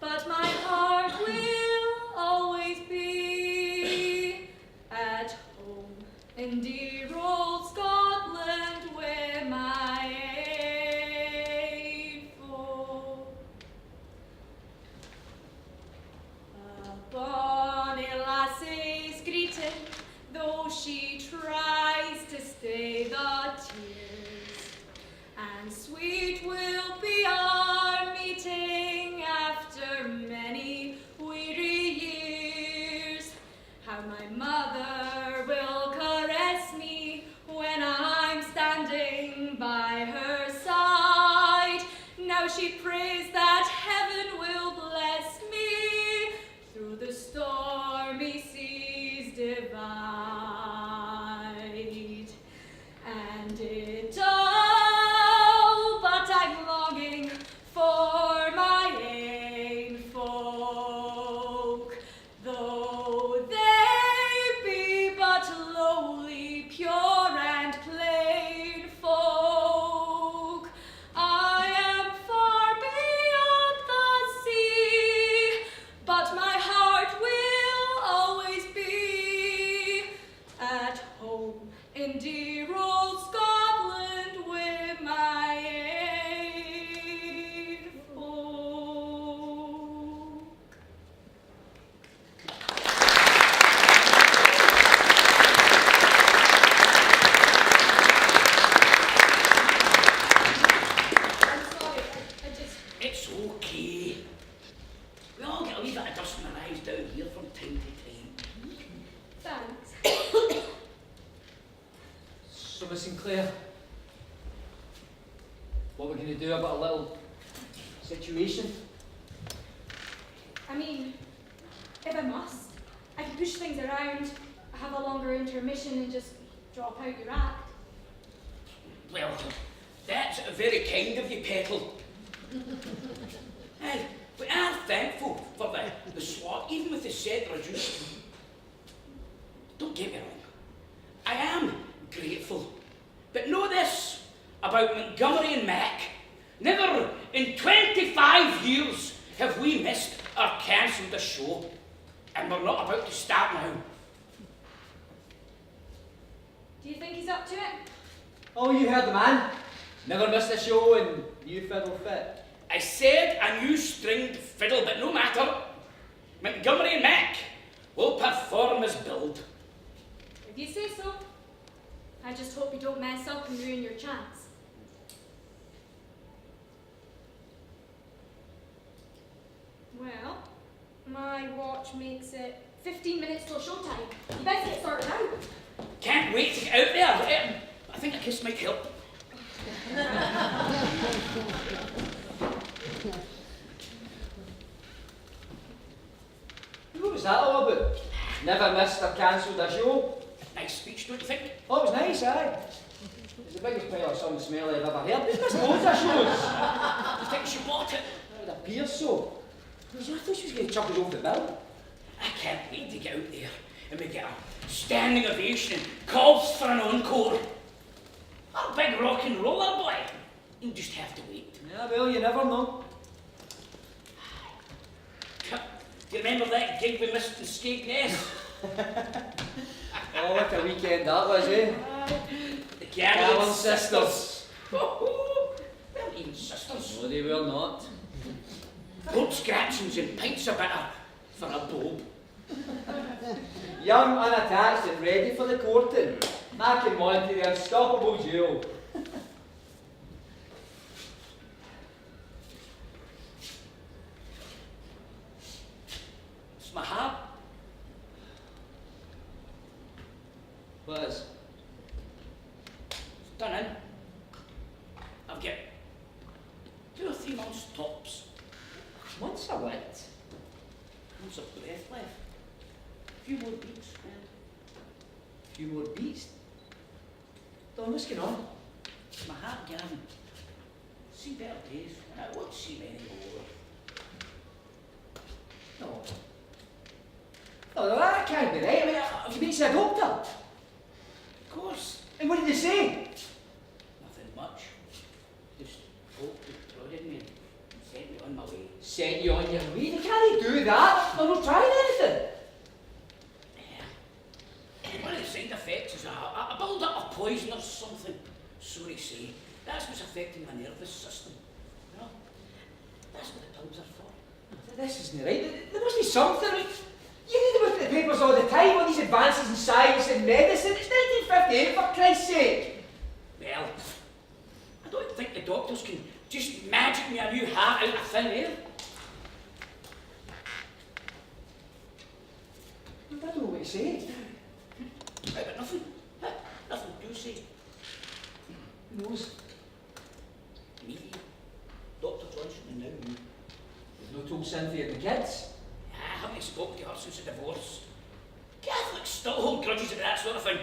but my heart will always be at home in dear old Scotland, where my ain folk. A bonny lassie's greeting, though she tries to stay the tears, and sweet will be our meeting after many weary years. How my mother will caress me when I'm standing by her side. Now she prays that heaven will bless me through the stormy seas divide. And it but I'm longing for my ain folk, though they be but lowly, pure and plain folk. I am far beyond the sea, but my heart will always be at home in dear old Scotland with my ain folk. I'm sorry, I just... It's okay. We all get a wee bit of dust in our eyes down here from time to time. Thanks. So, Miss Sinclair, what we're going to do about a little situation? I mean, if I must, I can push things around, have a longer intermission and just drop out your act. Well, that's very kind of you, Petal. And we are thankful for the swap, even with the set reduced. Don't get me wrong. I am grateful. But know this about Montgomery and Mac. Never in 25 years have we missed or cancelled a show. And we're not about to start now. Do you think he's up to it? Oh, you heard the man. Never missed a show and you fiddle fit. I said a new stringed fiddle, but no matter. Montgomery and Mac will perform as billed. If you say so. I just hope you don't mess up and ruin your chance. Well, my watch makes it 15 minutes till showtime. You best get sorted out. Can't wait to get out there. I think a kiss might help. that all about? Never missed or cancelled a show? Nice speech, don't you think? Oh, it was nice, aye. It's the biggest pile of something smelly I've ever heard. There's missed loads of shows. You think she bought it? It would appear so. I thought she was going to chuck us over the bill. I can't wait to get out there and we get a standing ovation and calls for an encore. A big rock and roller boy. You'll just have to wait. Yeah, well, you never know. Do you remember that gig we missed in Skegness? Oh, what a weekend that was, eh? The Gallon Gallon sisters. Oh, they weren't even sisters. No, they were not. Road scratchings and pints of bitter for a bob. Young, unattached and ready for the courting. Mac and Monty, the unstoppable duo. It's my hat. What is? It's done in. I've got 2 or 3 months tops. Months of what? Months of breath left. A few more beats, and A few more beats. Don, what's going on? it's my hat, Gavin. See better days, and I won't see many more. No. Oh, that can't be right. I mean, have you been to a doctor? Of course, And what did they say? nothing much. Just hope they prodded me and sent me on my way. Sent you on your way. They can't do that. They're not trying anything. Yeah. One of the side effects is a build-up of poison or something. So they say. That's what's affecting my nervous system. You know? That's what the pills are for. This isn't right. There must be something. You read about the papers all the time, all these advances in science and medicine. It's 1958, for Christ's sake. Well, I don't think the doctors can just magic me a new heart out of thin air. I don't know what to say. Right, but nothing. Nothing to say. Who knows? Me, Dr. Johnson, and now you. You've not told Cynthia and the kids. I haven't spoken to her since the divorce. Catholics still hold grudges and that sort of thing.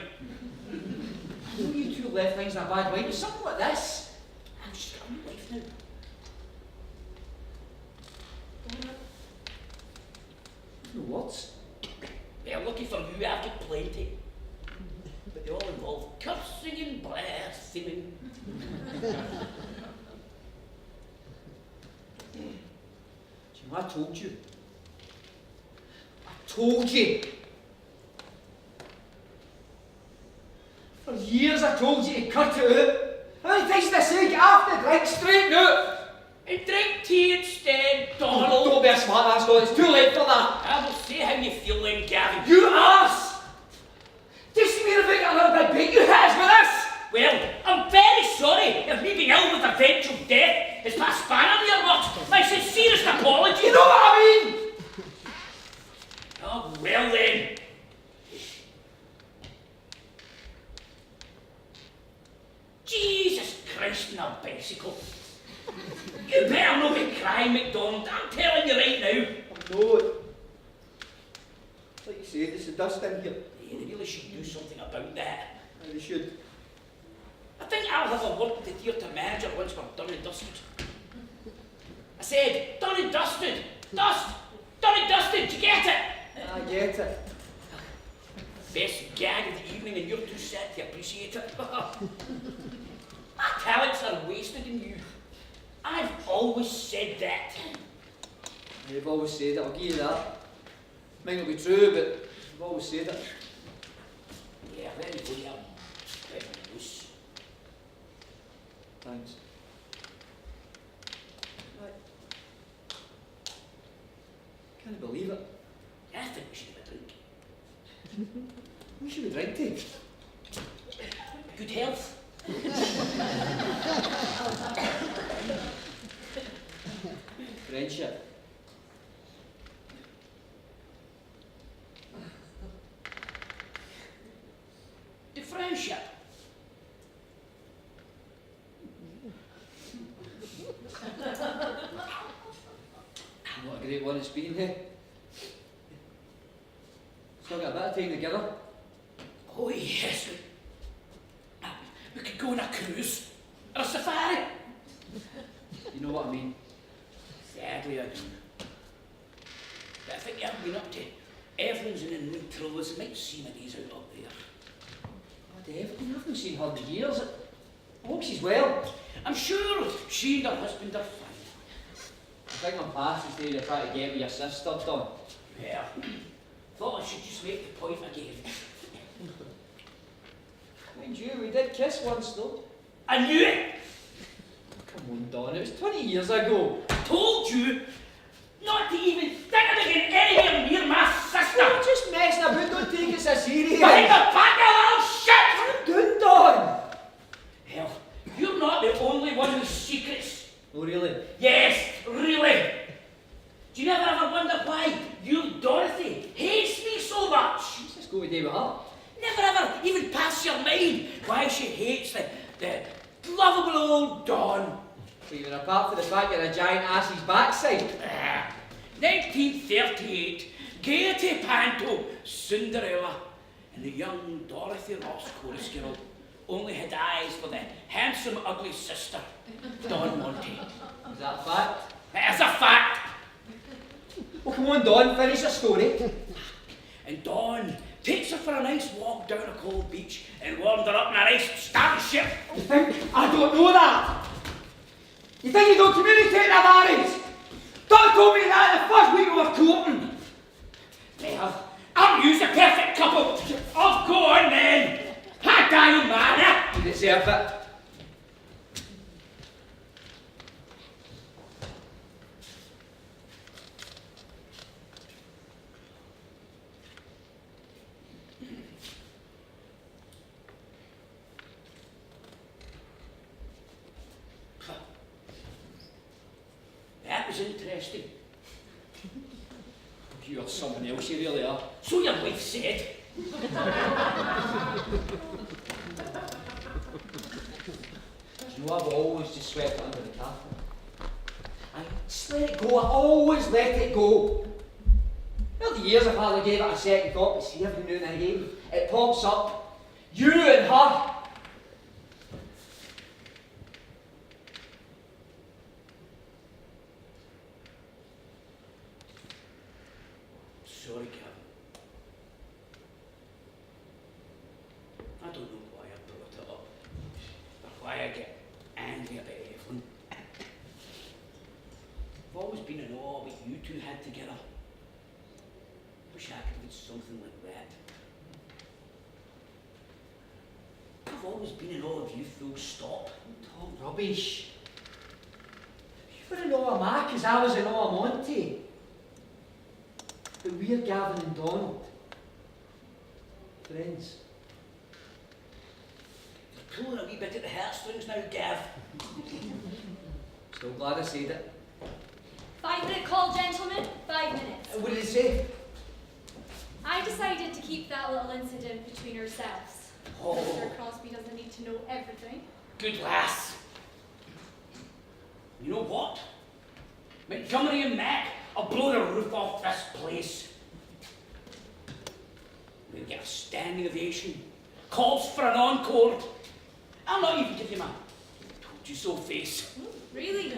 I know you two left things in a bad way, but something like this. I've just got a new life now. No words. Well, lucky for you, I've got plenty. But they all involve cursing and blaspheming. I told you. I told you. For years I told you to cut it out. How many times did I say get off the drink straight now? And drink tea instead, Donald, Donald. don't be a smart ass, Don. It's too late for that. I will say how you feel then, Gavin. You arse! Do you see me about another big bait you has with us? Well, I'm very sorry if me being ill with eventual death has put a spanner in your works. My sincerest apology. You know what I mean? Oh, well then. Jesus Christ in a bicycle. You better not be crying, MacDonald. I'm telling you right now. No. Like you say, there's the dust in here. Yeah, they really should do something about that. And they should. I think I'll have a word with the theatre manager once we're done and dusted. I said, done and dusted. Dust. Done and dusted. Do you get it? I get it. Best gag of the evening and you're too sad to appreciate it. My talents are wasted in you. I've always said that. You've always said it, I'll give you that. Might not be true, but you've always said it. Yeah, very good. Very loose. Thanks. Can't believe it. I think we should have a drink. We should be drinking. Good health. Friendship. The friendship. What a great one it's been, eh? Still got a bit of time together. Oh yes, we could go on a cruise or a safari. You know what I mean? Sadly, I do. But I think you haven't been up to Evelyn's in Montrose. It might seem a days out up there. God, Evelyn, I haven't seen her in years. I hope she's well. I'm sure she and her husband are fine. I think I'm past the stage of trying to get with your sister, Don. Yeah. Thought I should just make the point again. Mind you, we did kiss once, though. I knew it! Come on, Don, it was 20 years ago. Told you not to even think of getting anywhere near my sister! We're just messing about, don't take us so serious. Behind the back, you little shit! Doing, Don! Hell, you're not the only one with secrets. Oh, really? Yes, really. Do you never ever wonder why you, Dorothy, hates me so much? Let's just go with David Hart. Never ever even pass your mind why she hates the lovable old Don. Even apart from the fact you're a giant ass's backside. 1938, Gaiety Panto, Cinderella, and the young Dorothy Ross chorus girl only had eyes for the handsome, ugly sister, Don Monte. Is that a fact? That's a fact. Well, come on, Don, finish your story. And Don takes her for a nice walk down a cold beach and warmed her up in a nice starship. You think I don't know that? You think you don't communicate their marriage? Don told me that the first week we were courting. Well, aren't you the perfect couple? Oh, go on then. How dare you, man? You deserve it. That was interesting. You're someone else, you really are. So your wife said. You know, I've always just swept it under the carpet. I just let it go, I always let it go. Over the years I've hardly gave it a second thought, but see every now and again, it pops up. You and her. Sorry, Kevin. I don't know why I brought it up, or why I get angry about Evelyn. I've always been in awe of what you two had together. Wish I could have something like that. I've always been in awe of you, full stop. Talk rubbish. You were in awe of Mac as I was in awe of Monty. But we're Gavin and Donald. Friends. You're pulling a wee bit at the heartstrings now, Gav. Still glad I said it. 5-minute call, gentlemen. 5 minutes. What did he say? I decided to keep that little incident between ourselves. Oh. Mr. Crosby doesn't need to know everything. Good lass. You know what? Montgomery and Mac, I'll blow the roof off this place. We'll get a standing ovation, calls for an encore. I'll not even give you my told you so face. Really?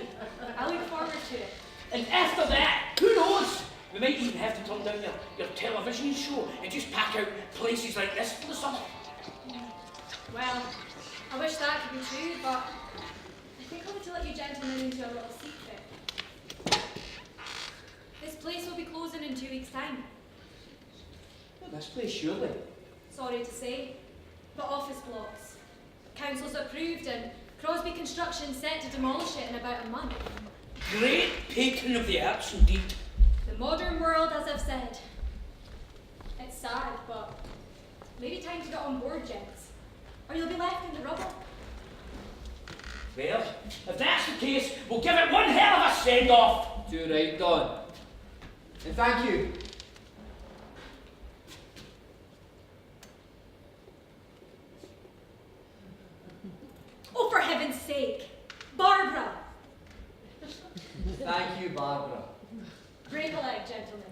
I look forward to it. And after that, who knows? We might even have to turn down your television show and just pack out places like this for the summer. Well, I wish that could be true, but I think I'll need to let you gentlemen into a little secret. This place will be closing in 2 weeks' time. Not this place, surely. Sorry to say, but office blocks. Council's approved and Crosby Construction set to demolish it in about a month. Great patron of the arts indeed. The modern world, as I've said. It's sad, but maybe time to get on board, gents. Or you'll be left in the rubble. Well, if that's the case, we'll give it one hell of a send-off. Do right, Don. And thank you. Oh, for heaven's sake! Barbara! Thank you, Barbara. Break a leg, gentlemen.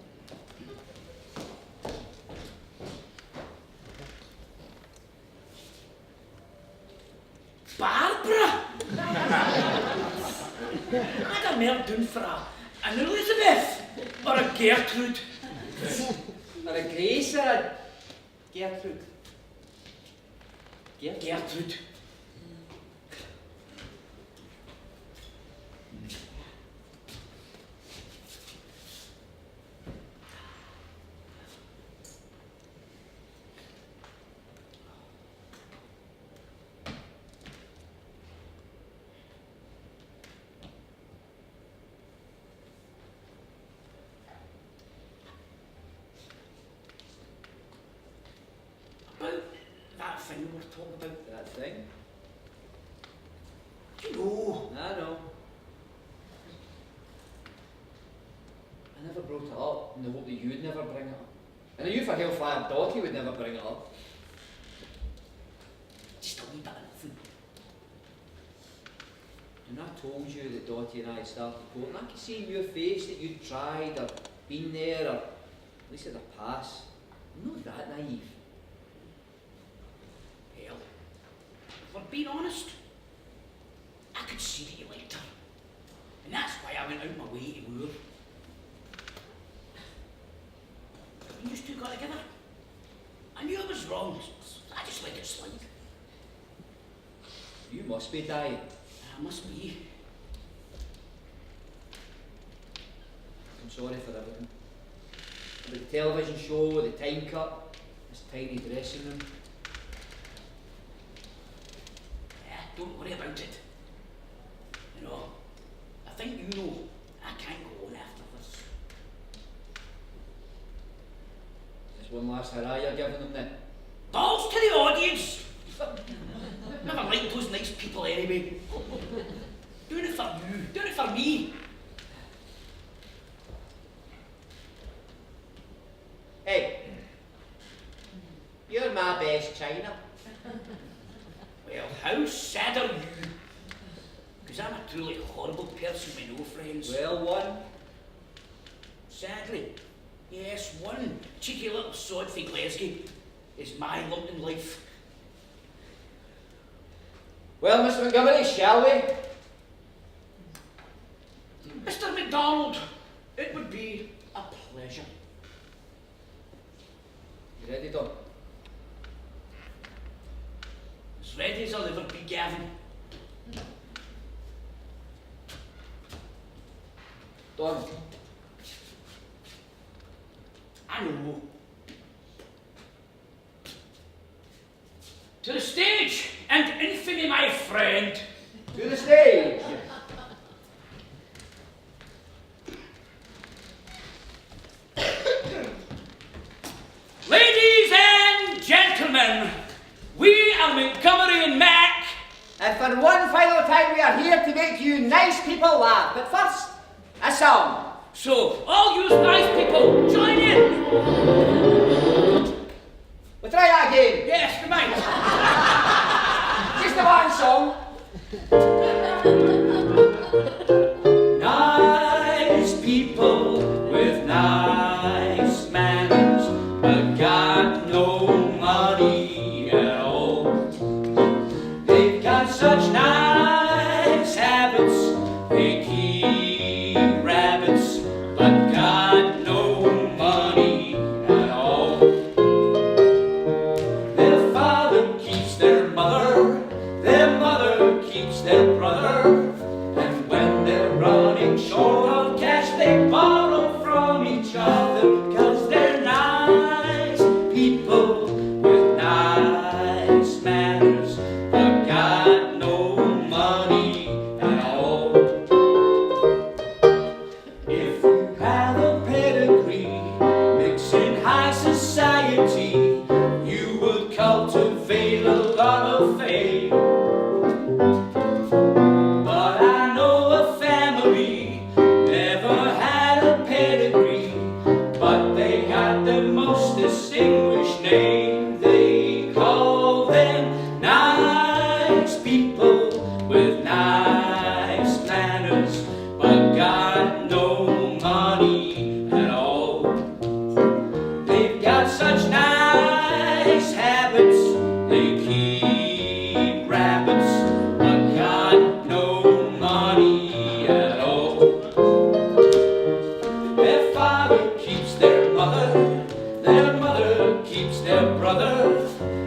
a mare down for an Elizabeth or a Gertrude? Or a Grace or a Gertrude. Gertrude. About that thing we were talking about. That thing? Do you know? I know. I never brought it up in the hope that you'd never bring it up. And I knew for Hellfire Dottie would never bring it up. Just a wee bit of nothing. And I told you that Dottie and I had started courting. I could see in your face that you'd tried or been there, or at least had a pass. I'm not that naive. Well, if we're being honest, I could see that you liked her. And that's why I went out my way to woo her. When you two got together, I knew I was wrong. So I just let it slide. You must be dying. I must be. I'm sorry for everything. About the television show, the time cut, this tiny dressing room. Yeah, don't worry about it. You know, I think you know I can't go on after this. Just one last hurrah you're giving them then. Balls to the audience! Never liked those nice people anyway. Doing it for you, doing it for me. Hey, you're my best china. Well, how sad are you? Because I'm a truly horrible person with no friends. Well, one. Sadly, yes, one cheeky little sod from Glasgow is my lot in life. Well, Mr. Montgomery, shall we? Mr. MacDonald, it would be a pleasure. You ready, Don? As ready as I'll ever be, Gavin. Don, I know. To the stage and infamy, my friend. to the stage. Ladies and gentlemen, we are Montgomery and Mac. And for one final time, we are here to make you nice people laugh. But first, a song. So, all you nice people, join in. We'll try that again. Yes, good night. Just the one song. Nice people with nice manners, but got no money at all. They've got such nice habits, they keep rabbits, but got no money at all. Their father keeps their mother keeps their brother, and when they're running short of cash, they borrow from each other. keeps their brother